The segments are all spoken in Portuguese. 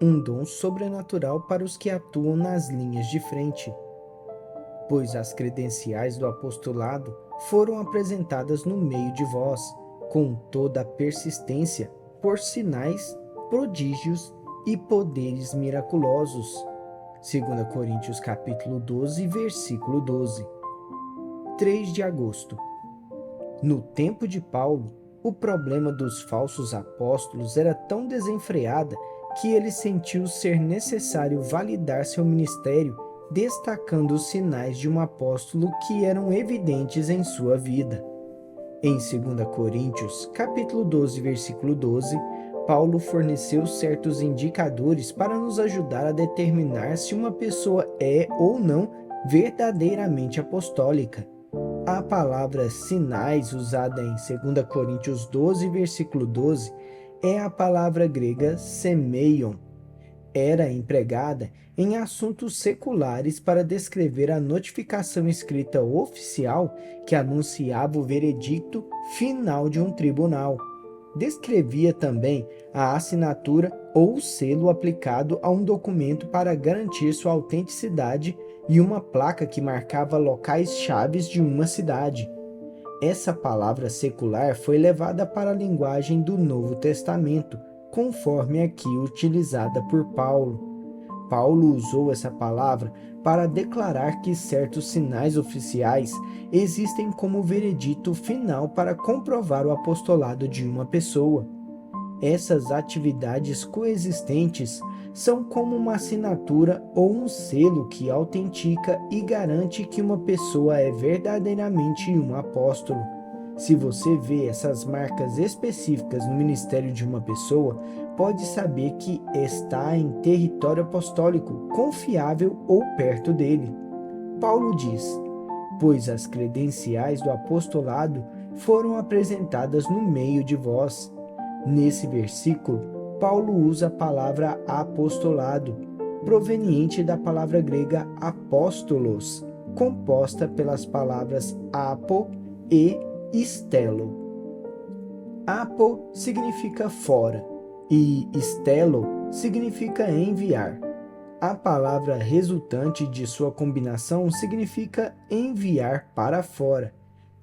um dom sobrenatural para os que atuam nas linhas de frente, pois as credenciais do apostolado foram apresentadas no meio de vós, com toda a persistência, por sinais, prodígios e poderes miraculosos. 2 Coríntios capítulo 12, versículo 12. 3 de agosto. No tempo de Paulo, o problema dos falsos apóstolos era tão desenfreada que ele sentiu ser necessário validar seu ministério, destacando os sinais de um apóstolo que eram evidentes em sua vida. Em 2 Coríntios, capítulo 12, versículo 12, Paulo forneceu certos indicadores para nos ajudar a determinar se uma pessoa é ou não verdadeiramente apostólica. A palavra sinais, usada em 2 Coríntios 12, versículo 12, é a palavra grega semeion. Era empregada em assuntos seculares para descrever a notificação escrita oficial que anunciava o veredicto final de um tribunal. Descrevia também a assinatura ou selo aplicado a um documento para garantir sua autenticidade e uma placa que marcava locais chaves de uma cidade. Essa palavra secular foi levada para a linguagem do Novo Testamento, conforme aqui utilizada por Paulo. Paulo usou essa palavra para declarar que certos sinais oficiais existem como veredito final para comprovar o apostolado de uma pessoa. Essas atividades coexistentes são como uma assinatura ou um selo que autentica e garante que uma pessoa é verdadeiramente um apóstolo. Se você vê essas marcas específicas no ministério de uma pessoa, pode saber que está em território apostólico, confiável ou perto dele. Paulo diz: pois as credenciais do apostolado foram apresentadas no meio de vós. Nesse versículo, Paulo usa a palavra apostolado, proveniente da palavra grega apóstolos, composta pelas palavras apo e stelo. Apo significa fora e stelo significa enviar. A palavra resultante de sua combinação significa enviar para fora.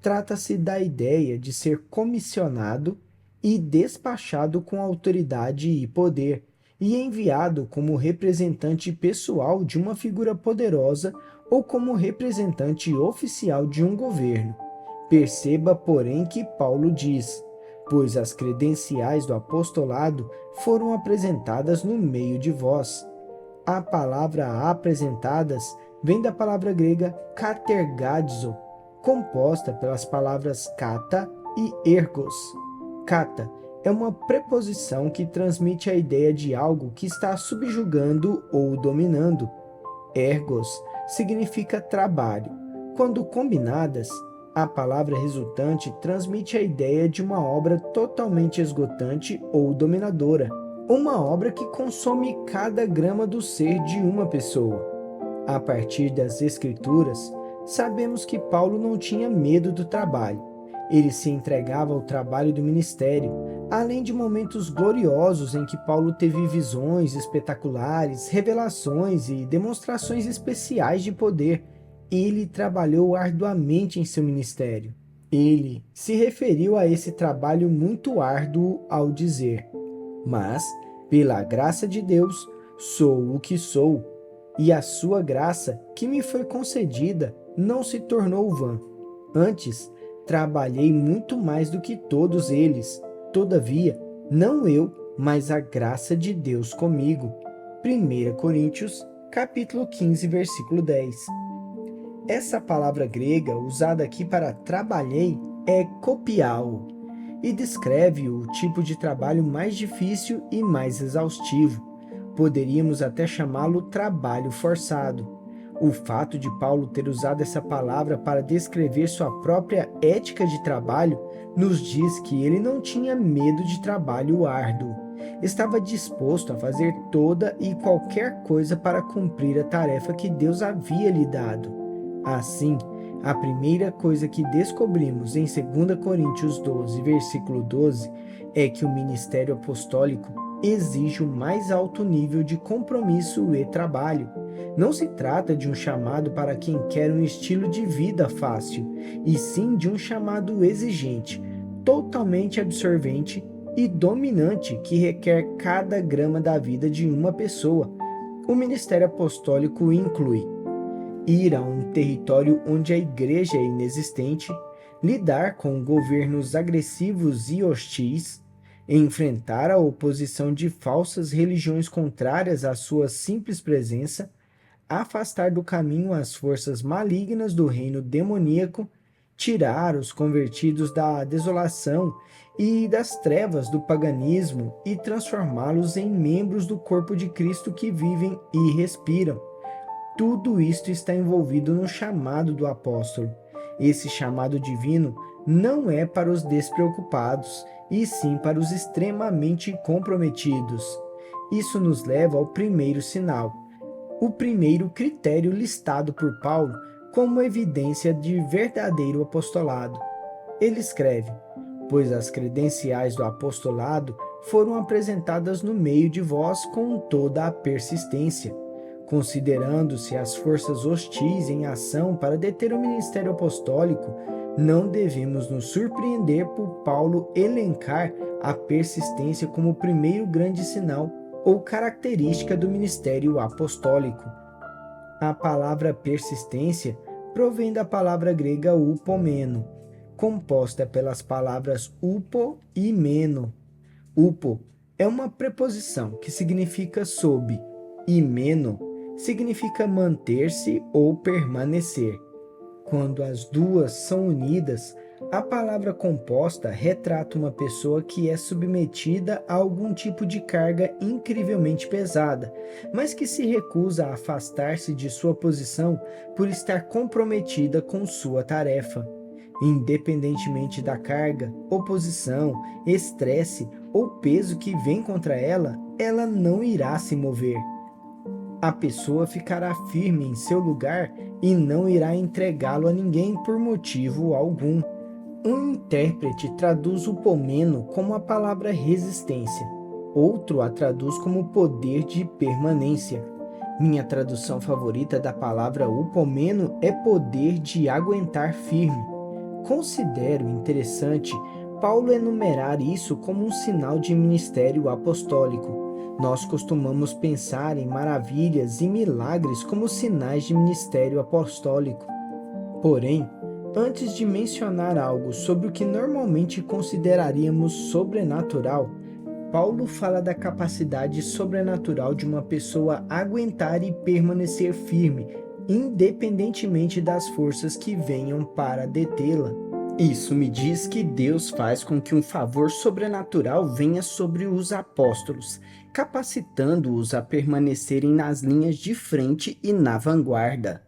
Trata-se da ideia de ser comissionado e despachado com autoridade e poder, e enviado como representante pessoal de uma figura poderosa ou como representante oficial de um governo. Perceba, porém, que Paulo diz: pois as credenciais do apostolado foram apresentadas no meio de vós. A palavra apresentadas vem da palavra grega katergadzo, composta pelas palavras kata e ergos. Kata é uma preposição que transmite a ideia de algo que está subjugando ou dominando. Ergos significa trabalho. Quando combinadas, a palavra resultante transmite a ideia de uma obra totalmente esgotante ou dominadora, uma obra que consome cada grama do ser de uma pessoa. A partir das Escrituras, sabemos que Paulo não tinha medo do trabalho. Ele se entregava ao trabalho do ministério, além de momentos gloriosos em que Paulo teve visões espetaculares, revelações e demonstrações especiais de poder. Ele trabalhou arduamente em seu ministério. Ele se referiu a esse trabalho muito árduo ao dizer: mas, pela graça de Deus, sou o que sou, e a sua graça, que me foi concedida, não se tornou vã. Antes, trabalhei muito mais do que todos eles. Todavia, não eu, mas a graça de Deus comigo. 1 Coríntios, capítulo 15, versículo 10. Essa palavra grega usada aqui para trabalhei é kopiao e descreve o tipo de trabalho mais difícil e mais exaustivo. Poderíamos até chamá-lo trabalho forçado. O fato de Paulo ter usado essa palavra para descrever sua própria ética de trabalho nos diz que ele não tinha medo de trabalho árduo. Estava disposto a fazer toda e qualquer coisa para cumprir a tarefa que Deus havia lhe dado. Assim, a primeira coisa que descobrimos em 2 Coríntios 12, versículo 12, é que o ministério apostólico exige o mais alto nível de compromisso e trabalho. Não se trata de um chamado para quem quer um estilo de vida fácil, e sim de um chamado exigente, totalmente absorvente e dominante que requer cada grama da vida de uma pessoa. O ministério apostólico inclui ir a um território onde a igreja é inexistente, lidar com governos agressivos e hostis, enfrentar a oposição de falsas religiões contrárias à sua simples presença, afastar do caminho as forças malignas do reino demoníaco, tirar os convertidos da desolação e das trevas do paganismo e transformá-los em membros do corpo de Cristo que vivem e respiram. Tudo isto está envolvido no chamado do apóstolo. Esse chamado divino não é para os despreocupados, e sim para os extremamente comprometidos. Isso nos leva ao primeiro sinal, o primeiro critério listado por Paulo como evidência de verdadeiro apostolado. Ele escreve: pois as credenciais do apostolado foram apresentadas no meio de vós com toda a persistência. Considerando-se as forças hostis em ação para deter o ministério apostólico, não devemos nos surpreender por Paulo elencar a persistência como o primeiro grande sinal ou característica do ministério apostólico. A palavra persistência provém da palavra grega upomeno, composta pelas palavras upo e meno. Upo é uma preposição que significa sob, e meno significa manter-se ou permanecer. Quando as duas são unidas, a palavra composta retrata uma pessoa que é submetida a algum tipo de carga incrivelmente pesada, mas que se recusa a afastar-se de sua posição por estar comprometida com sua tarefa. Independentemente da carga, oposição, estresse ou peso que vem contra ela, ela não irá se mover. A pessoa ficará firme em seu lugar e não irá entregá-lo a ninguém por motivo algum. Um intérprete traduz upomeno como a palavra resistência, outro a traduz como poder de permanência. Minha tradução favorita da palavra upomeno é poder de aguentar firme. Considero interessante Paulo enumerar isso como um sinal de ministério apostólico. Nós costumamos pensar em maravilhas e milagres como sinais de ministério apostólico. Porém, antes de mencionar algo sobre o que normalmente consideraríamos sobrenatural, Paulo fala da capacidade sobrenatural de uma pessoa aguentar e permanecer firme, independentemente das forças que venham para detê-la. Isso me diz que Deus faz com que um favor sobrenatural venha sobre os apóstolos, capacitando-os a permanecerem nas linhas de frente e na vanguarda.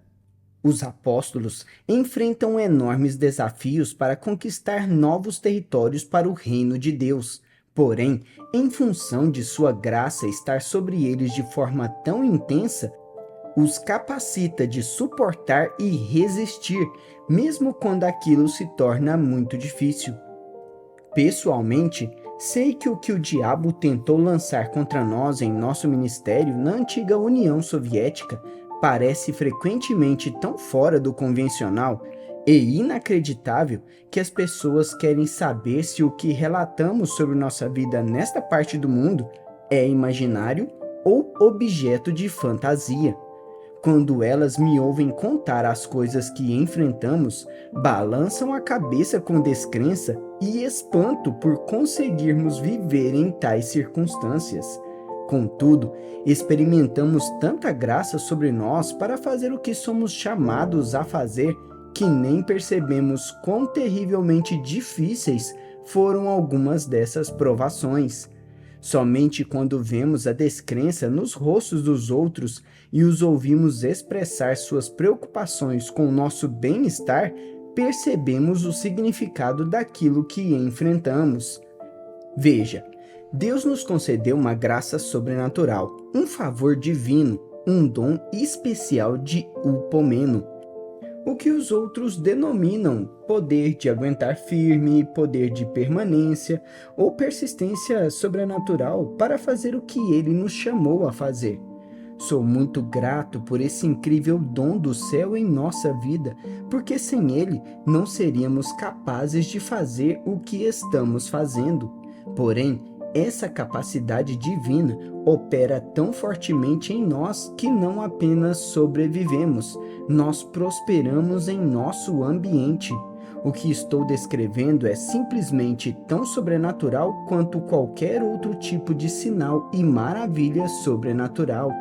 Os apóstolos enfrentam enormes desafios para conquistar novos territórios para o reino de Deus. Porém, em função de sua graça estar sobre eles de forma tão intensa, os capacita de suportar e resistir, mesmo quando aquilo se torna muito difícil. Pessoalmente, sei que o diabo tentou lançar contra nós em nosso ministério na antiga União Soviética parece frequentemente tão fora do convencional e inacreditável que as pessoas querem saber se o que relatamos sobre nossa vida nesta parte do mundo é imaginário ou objeto de fantasia. Quando elas me ouvem contar as coisas que enfrentamos, balançam a cabeça com descrença e espanto por conseguirmos viver em tais circunstâncias. Contudo, experimentamos tanta graça sobre nós para fazer o que somos chamados a fazer que nem percebemos quão terrivelmente difíceis foram algumas dessas provações. Somente quando vemos a descrença nos rostos dos outros e os ouvimos expressar suas preocupações com o nosso bem-estar, percebemos o significado daquilo que enfrentamos. Veja, Deus nos concedeu uma graça sobrenatural, um favor divino, um dom especial de upomeno. o que os outros denominam poder de aguentar firme, poder de permanência ou persistência sobrenatural para fazer o que ele nos chamou a fazer. Sou muito grato por esse incrível dom do céu em nossa vida, porque sem ele não seríamos capazes de fazer o que estamos fazendo. Porém, essa capacidade divina opera tão fortemente em nós que não apenas sobrevivemos, nós prosperamos em nosso ambiente. O que estou descrevendo é simplesmente tão sobrenatural quanto qualquer outro tipo de sinal e maravilha sobrenatural.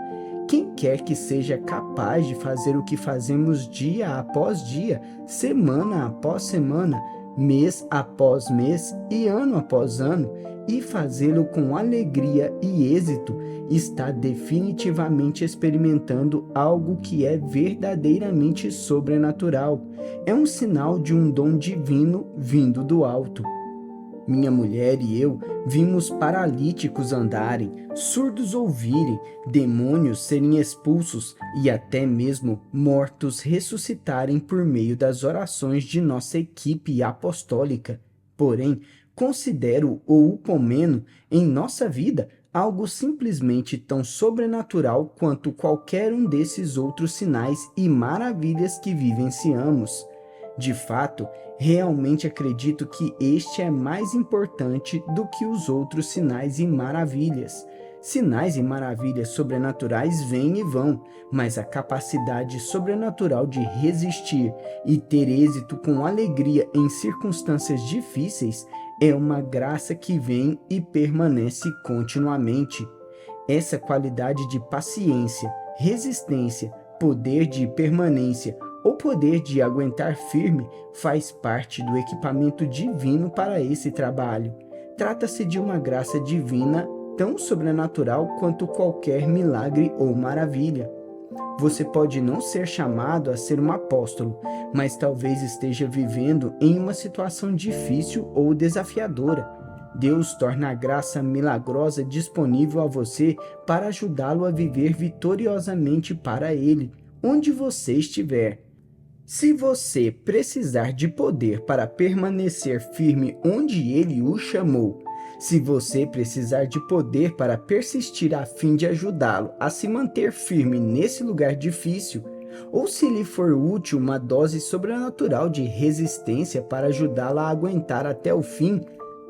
Quem quer que seja capaz de fazer o que fazemos dia após dia, semana após semana, mês após mês e ano após ano, e fazê-lo com alegria e êxito, está definitivamente experimentando algo que é verdadeiramente sobrenatural. É um sinal de um dom divino vindo do alto. Minha mulher e eu vimos paralíticos andarem, surdos ouvirem, demônios serem expulsos e até mesmo mortos ressuscitarem por meio das orações de nossa equipe apostólica. Porém, considero o upomeno em nossa vida algo simplesmente tão sobrenatural quanto qualquer um desses outros sinais e maravilhas que vivenciamos. De fato, realmente acredito que este é mais importante do que os outros sinais e maravilhas. Sinais e maravilhas sobrenaturais vêm e vão, mas a capacidade sobrenatural de resistir e ter êxito com alegria em circunstâncias difíceis é uma graça que vem e permanece continuamente. Essa qualidade de paciência, resistência, poder de permanência, o poder de aguentar firme faz parte do equipamento divino para esse trabalho. Trata-se de uma graça divina tão sobrenatural quanto qualquer milagre ou maravilha. Você pode não ser chamado a ser um apóstolo, mas talvez esteja vivendo em uma situação difícil ou desafiadora. Deus torna a graça milagrosa disponível a você para ajudá-lo a viver vitoriosamente para Ele, onde você estiver. Se você precisar de poder para permanecer firme onde Ele o chamou, se você precisar de poder para persistir a fim de ajudá-lo a se manter firme nesse lugar difícil, ou se lhe for útil uma dose sobrenatural de resistência para ajudá-la a aguentar até o fim,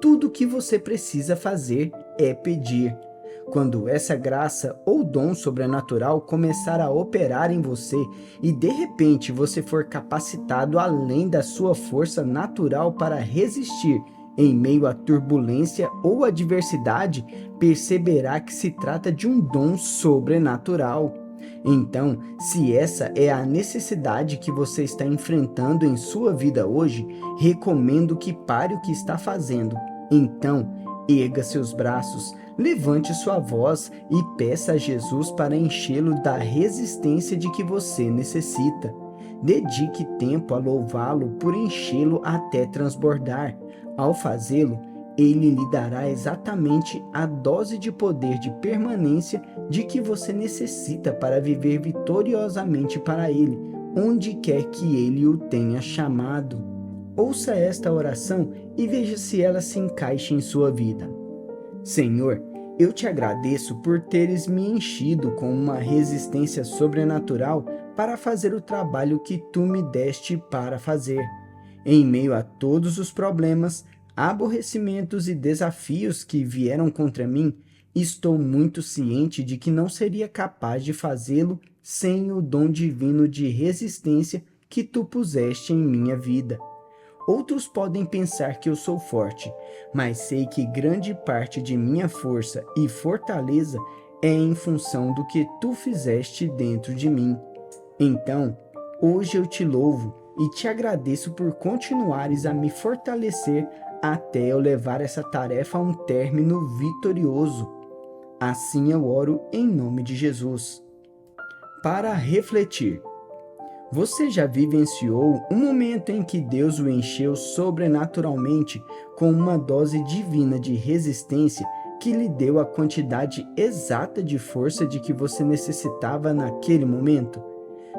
tudo o que você precisa fazer é pedir. Quando essa graça ou dom sobrenatural começar a operar em você e de repente você for capacitado além da sua força natural para resistir em meio à turbulência ou adversidade, perceberá que se trata de um dom sobrenatural. Então, se essa é a necessidade que você está enfrentando em sua vida hoje, recomendo que pare o que está fazendo. Então, erga seus braços, levante sua voz e peça a Jesus para enchê-lo da resistência de que você necessita. Dedique tempo a louvá-lo por enchê-lo até transbordar. Ao fazê-lo, ele lhe dará exatamente a dose de poder de permanência de que você necessita para viver vitoriosamente para Ele, onde quer que Ele o tenha chamado. Ouça esta oração e veja se ela se encaixa em sua vida. Senhor, eu te agradeço por teres me enchido com uma resistência sobrenatural para fazer o trabalho que tu me deste para fazer. Em meio a todos os problemas, aborrecimentos e desafios que vieram contra mim, estou muito ciente de que não seria capaz de fazê-lo sem o dom divino de resistência que tu puseste em minha vida. Outros podem pensar que eu sou forte, mas sei que grande parte de minha força e fortaleza é em função do que tu fizeste dentro de mim. Então, hoje eu te louvo e te agradeço por continuares a me fortalecer até eu levar essa tarefa a um término vitorioso. Assim eu oro em nome de Jesus. Para refletir. Você já vivenciou um momento em que Deus o encheu sobrenaturalmente com uma dose divina de resistência que lhe deu a quantidade exata de força de que você necessitava naquele momento?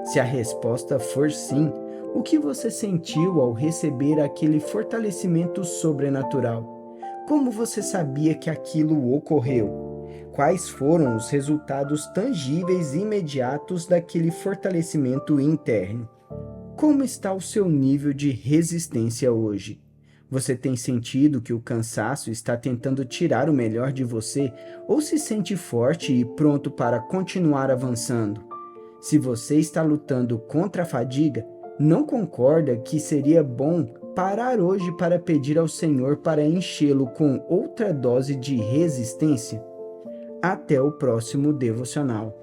Se a resposta for sim, O que você sentiu ao receber aquele fortalecimento sobrenatural? Como você sabia que aquilo ocorreu? Quais foram os resultados tangíveis e imediatos daquele fortalecimento interno? Como está o seu nível de resistência hoje? Você tem sentido que o cansaço está tentando tirar o melhor de você ou se sente forte e pronto para continuar avançando? Se você está lutando contra a fadiga, não concorda que seria bom parar hoje para pedir ao Senhor para enchê-lo com outra dose de resistência? Até o próximo devocional.